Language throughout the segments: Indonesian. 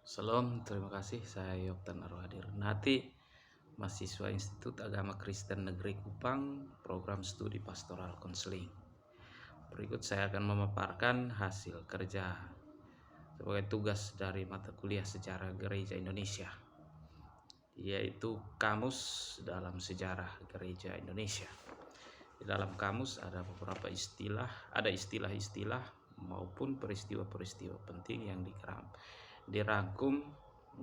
Salam, terima kasih. Saya Yoktan Arwadir Nati, mahasiswa Institut Agama Kristen Negeri Kupang, program studi pastoral konseling. Berikut saya akan memaparkan hasil kerja sebagai tugas dari mata kuliah Sejarah Gereja Indonesia, yaitu Kamus dalam Sejarah Gereja Indonesia. Di dalam kamus ada beberapa istilah, ada istilah-istilah maupun peristiwa-peristiwa penting yang dirangkum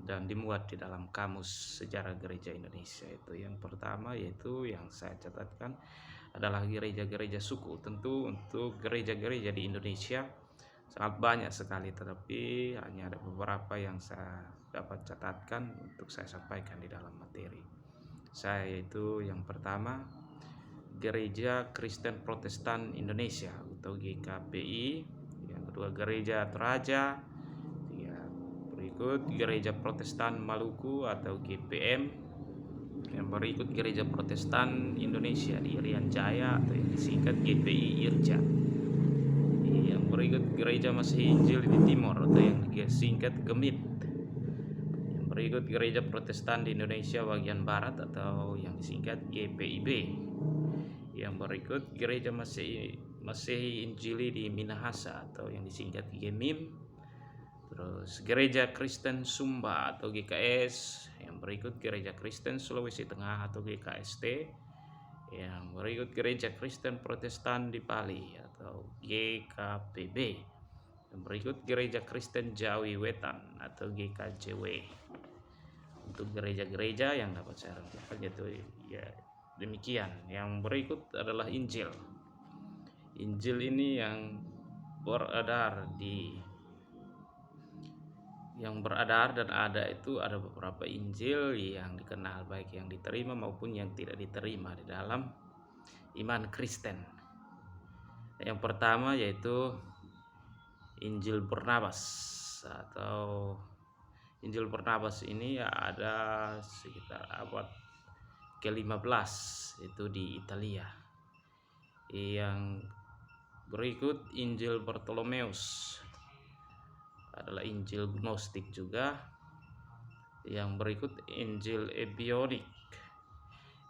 dan dimuat di dalam Kamus Sejarah Gereja Indonesia. Itu yang pertama, yaitu yang saya catatkan adalah gereja-gereja suku. Tentu untuk gereja-gereja di Indonesia sangat banyak sekali, tetapi hanya ada beberapa yang saya dapat catatkan untuk saya sampaikan di dalam materi saya, yaitu yang pertama Gereja Kristen Protestan Indonesia atau GKPI, yang kedua Gereja Toraja, berikut Gereja Protestan Maluku atau GPM, yang berikut Gereja Protestan Indonesia di Irian Jaya atau yang disingkat GPI IRJA, yang berikut Gereja Masihi Injil di Timor atau yang disingkat GEMIT, yang berikut Gereja Protestan di Indonesia bagian Barat atau yang disingkat GPIB, yang berikut Gereja Masihi Injili di Minahasa atau yang disingkat GEMIM, terus Gereja Kristen Sumba atau GKS, yang berikut Gereja Kristen Sulawesi Tengah atau GKST, yang berikut Gereja Kristen Protestan di Pali atau GKPB, yang berikut Gereja Kristen Jawi Wetan atau GKJW. Untuk gereja-gereja yang dapat saya rangkumkan yaitu ya demikian. Yang berikut adalah Injil. Injil ini yang beredar dan ada itu ada beberapa Injil yang dikenal, baik yang diterima maupun yang tidak diterima di dalam iman Kristen. Yang pertama yaitu Injil Barnabas atau Injil Barnabas ini ada sekitar abad ke-15 itu di Italia. Yang berikut Injil Bartolomeus adalah Injil Gnostik juga. Yang berikut Injil Ebionik.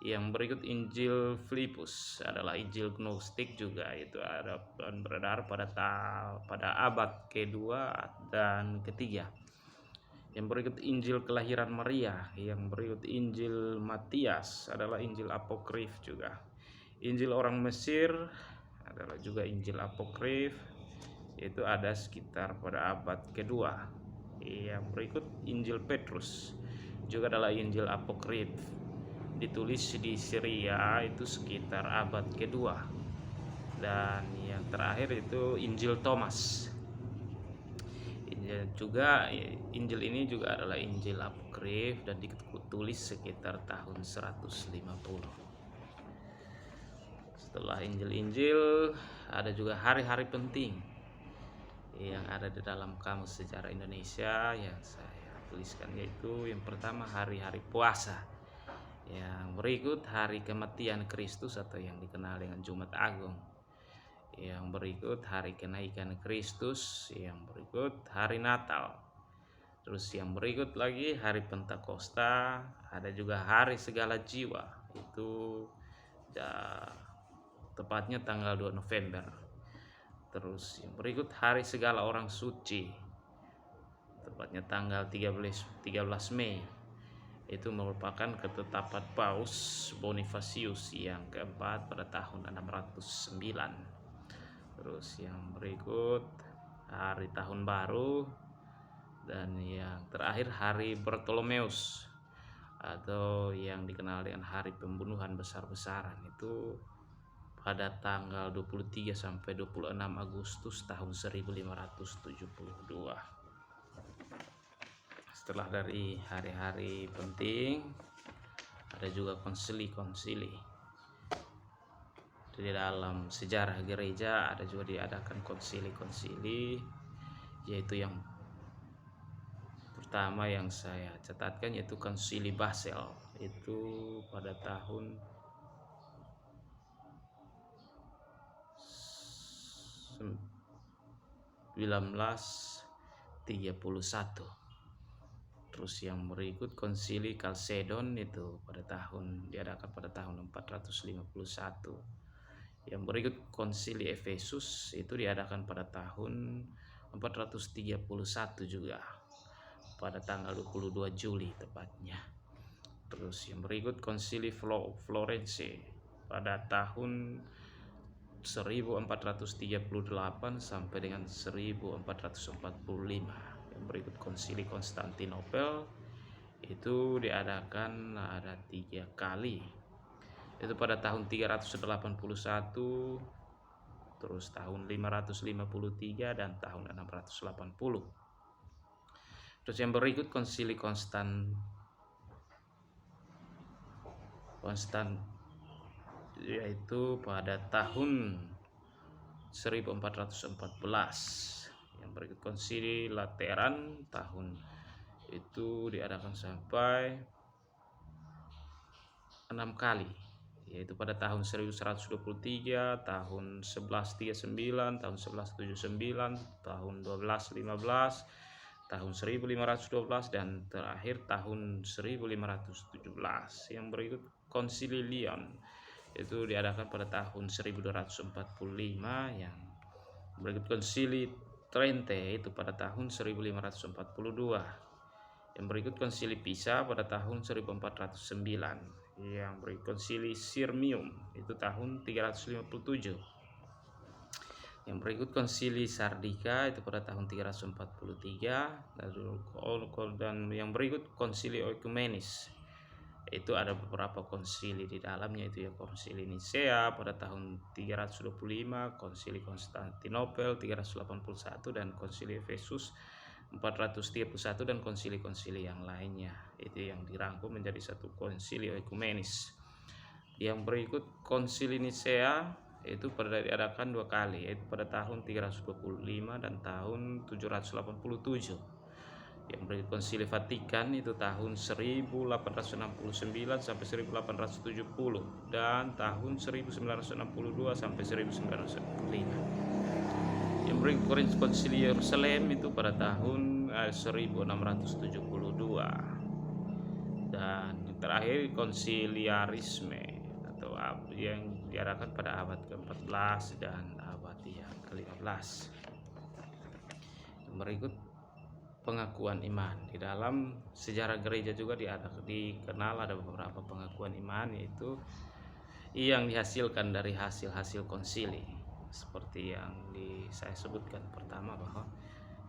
Yang berikut Injil Filipus adalah Injil Gnostik juga, itu ada beredar pada abad kedua dan ketiga. Yang berikut Injil Kelahiran Maria. Yang berikut Injil Matias adalah Injil Apokrif juga. Injil orang Mesir adalah juga Injil Apokrif, yaitu ada sekitar pada abad kedua. Yang berikut Injil Petrus juga adalah Injil Apokrif, ditulis di Syria itu sekitar abad kedua. Dan yang terakhir itu Injil Thomas. Injil ini juga adalah Injil Apokrif dan ditulis sekitar tahun 150. Setelah Injil-Injil ada juga hari-hari penting yang ada di dalam Kamus Sejarah Indonesia yang saya tuliskan, yaitu yang pertama hari-hari puasa, yang berikut hari kematian Kristus atau yang dikenal dengan Jumat Agung, yang berikut hari kenaikan Kristus, yang berikut hari Natal, terus yang berikut lagi hari Pentakosta, ada juga hari segala jiwa, itu tepatnya tanggal 2 November. Terus yang berikut hari segala orang suci, tepatnya tanggal 13 Mei. Itu merupakan ketetapan Paus Bonifacius yang keempat pada tahun 609. Terus yang berikut hari tahun baru, dan yang terakhir hari Bartolomeus atau yang dikenal dengan hari pembunuhan besar-besaran, itu pada tanggal 23 sampai 26 Agustus tahun 1572. Setelah dari hari-hari penting ada juga konsili-konsili. Di dalam sejarah gereja ada juga diadakan konsili-konsili, yaitu yang pertama yang saya catatkan yaitu Konsili Basel, itu pada tahun 1931. Terus yang berikut Konsili Kalsedon itu diadakan pada tahun 451. Yang berikut Konsili Efesus itu diadakan pada tahun 431 juga, pada tanggal 22 Juli tepatnya. Terus yang berikut Konsili Florence pada tahun 1438 sampai dengan 1445. Yang berikut Konsili Konstantinopel itu diadakan ada 3 kali, itu pada tahun 381, terus tahun 553 dan tahun 680. Terus yang berikut Konsili yaitu pada tahun 1414. Yang berikut Konsili Lateran tahun itu diadakan sampai 6 kali, yaitu pada tahun 1123, tahun 1139, tahun 1179, tahun 1215, tahun 1512 dan terakhir tahun 1517. Yang berikut Konsili Lyon itu diadakan pada tahun 1245. Yang berikut Konsili Trente itu pada tahun 1542. Yang berikut Konsili Pisa pada tahun 1409. Yang berikut Konsili Sirmium itu tahun 357. Yang berikut Konsili Sardika itu pada tahun 343. Dan yang berikut Konsili Oekumenis itu ada beberapa konsili di dalamnya, itu ya Konsili Nisea pada tahun 325, Konsili Konstantinopel 381 dan Konsili Efesus 431 dan konsili-konsili yang lainnya itu yang dirangkum menjadi satu konsili ekumenis. Yang berikut Konsili Nisea itu diadakan 2 kali, yaitu pada tahun 325 dan tahun 787. Yang berikut Konsili Vatikan itu tahun 1869 sampai 1870 dan tahun 1962 sampai 1995. Yang berikut Konsili Yerusalem itu pada tahun 1672. Dan yang terakhir Konsiliarisme atau yang diadakan pada abad ke-14 dan abad yang ke-15. Yang berikut pengakuan iman. Di dalam sejarah gereja juga dikenal ada beberapa pengakuan iman, yaitu yang dihasilkan dari hasil-hasil konsili, seperti yang saya sebutkan pertama, bahwa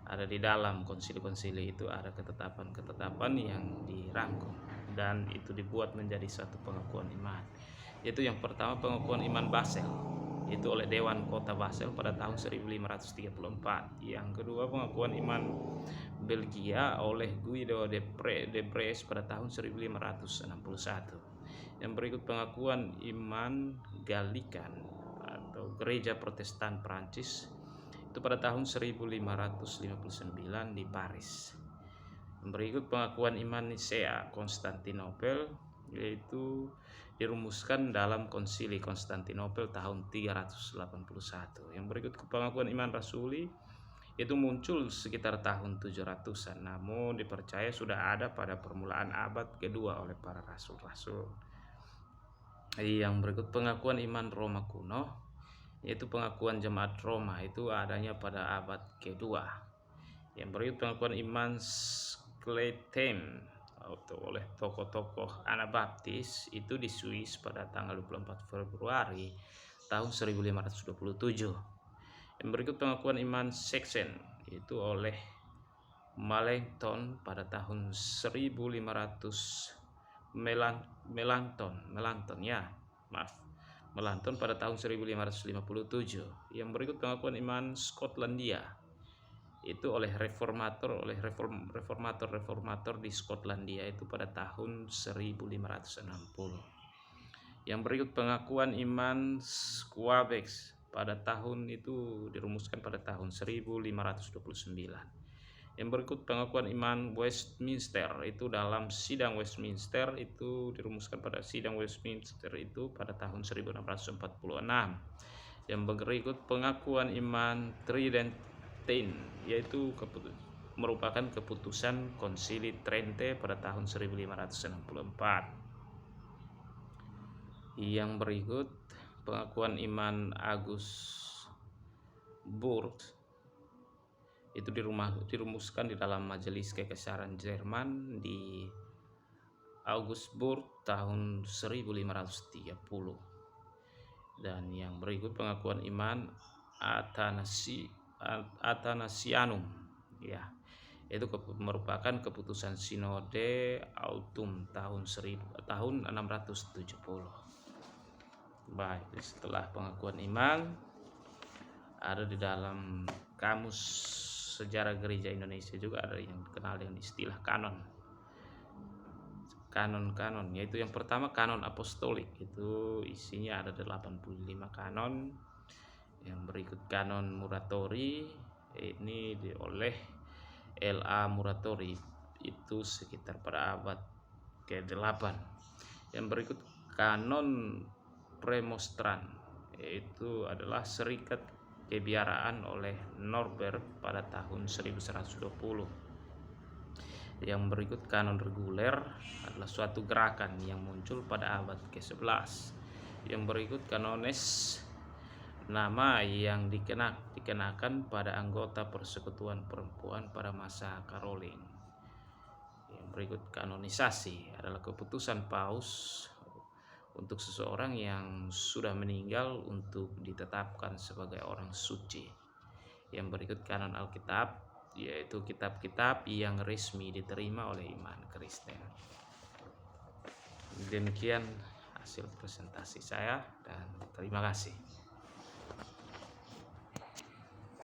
ada di dalam konsili-konsili itu ada ketetapan-ketetapan yang dirangkum dan itu dibuat menjadi satu pengakuan iman. Yaitu yang pertama pengakuan iman Basel, itu oleh Dewan Kota Basel pada tahun 1534. Yang kedua pengakuan iman Belgia oleh Guido de Brès pada tahun 1561. Yang berikut pengakuan iman Gallican atau Gereja Protestan Prancis itu pada tahun 1559 di Paris. Yang berikut pengakuan iman Nicea Konstantinopel, yaitu dirumuskan dalam Konsili Konstantinopel tahun 381. Yang berikut pengakuan iman Rasuli itu muncul sekitar tahun 700-an, namun dipercaya sudah ada pada permulaan abad kedua oleh para rasul-rasul. Yang berikut pengakuan iman Roma kuno, yaitu pengakuan jemaat Roma itu adanya pada abad kedua. Yang berikut pengakuan iman Skletheim atau oleh tokoh-tokoh Anabaptis itu di Swiss pada tanggal 24 Februari tahun 1527. Yang berikut pengakuan iman Seksen itu oleh Melanchthon pada tahun 1500. Melanchthon pada tahun 1557. Yang berikut pengakuan iman Skotlandia itu oleh reformator di Skotlandia itu pada tahun 1560. Yang berikut pengakuan iman Squabex pada tahun itu dirumuskan pada tahun 1529. Yang berikut pengakuan iman Westminster itu dalam sidang Westminster itu dirumuskan pada sidang Westminster itu pada tahun 1646. Yang berikut pengakuan iman Tridentine, yaitu merupakan keputusan Konsili Trente pada tahun 1564. Yang berikut pengakuan iman Augsburg itu dirumuskan di dalam Majelis Kekaisaran Jerman di Augsburg tahun 1530. Dan yang berikut pengakuan iman Athanasianum, ya, itu merupakan keputusan Sinode Autumn tahun 670. Baik, setelah pengakuan iman ada di dalam Kamus Sejarah Gereja Indonesia juga ada yang dikenal dengan istilah kanon, yaitu yang pertama kanon apostolik, itu isinya ada 85 kanon. Yang berikut kanon Muratori, ini oleh L.A. Muratori, itu sekitar pada abad ke-8. Yang berikut kanon Premonstran, yaitu adalah serikat kebiaraan oleh Norbert pada tahun 1120. Yang berikut kanon reguler adalah suatu gerakan yang muncul pada abad ke-11. Yang berikut kanones, nama yang dikenakan pada anggota persekutuan perempuan pada masa Karoling. Yang berikut kanonisasi adalah keputusan Paus untuk seseorang yang sudah meninggal untuk ditetapkan sebagai orang suci. Yang berikut kanon Alkitab, yaitu kitab-kitab yang resmi diterima oleh iman Kristen. Demikian hasil presentasi saya dan terima kasih.